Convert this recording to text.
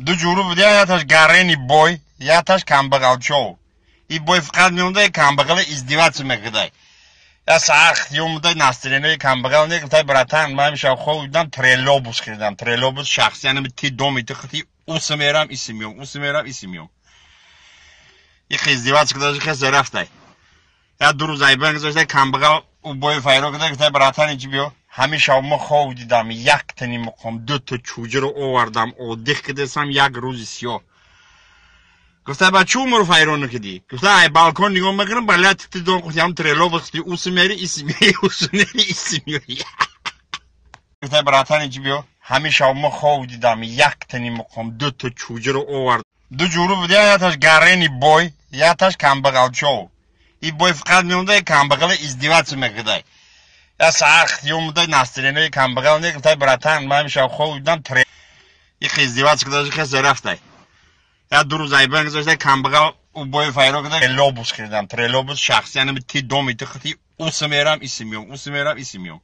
دو جورو بوده، یکیش گرینی بوی، یکیش کمبغالچو. این بوی فقط میونده کمبغال ازدواج میکرده. یا ساخت یومده نسترینه کمبغال نگفته براتن من میشه خودم تریلوبوس کردم. تریلوبوس شخصی یعنی تی دومی تختی اوسمیرم اسمیوم. یک ازدواج کرده که رفته. یا دو روز ایبان گذاشته کمبغال او بوی فایرو کرده گفته براتن اینجا بیو. همیشه ما خواب دیدم یک تنی مقام دو تا چوجه رو آوردم او دیخ کدستم یک روز سیاه. گفته با چو مرو فایرونو کدی؟ گفته ای بالکن نگاه میکنم بالات تی دون گفتم تریلو وقتی اوسمیری اسمیوی. گفته براتن اینجا بیو. همیشه ما خواب دیدم یک تنی مقام دو تا چوجه رو آورد. دو جورو بوده، یکیش گرینی بوی، یکیش کمبغالچو. این بوی فقط میونده کمبغال ازدواج میکرده. یا ساخت یومده نسترینه کمبغال نگفته براتن من میشه خودم یک ازدواج کرده که رفته. یا دو روز ایبان گذاشته کمبغال او بوی فایرو کرده تریلوبوس کردم. تریلوبوس شخصی یعنی تی دومی تختی اوسمیرم اسمیوم.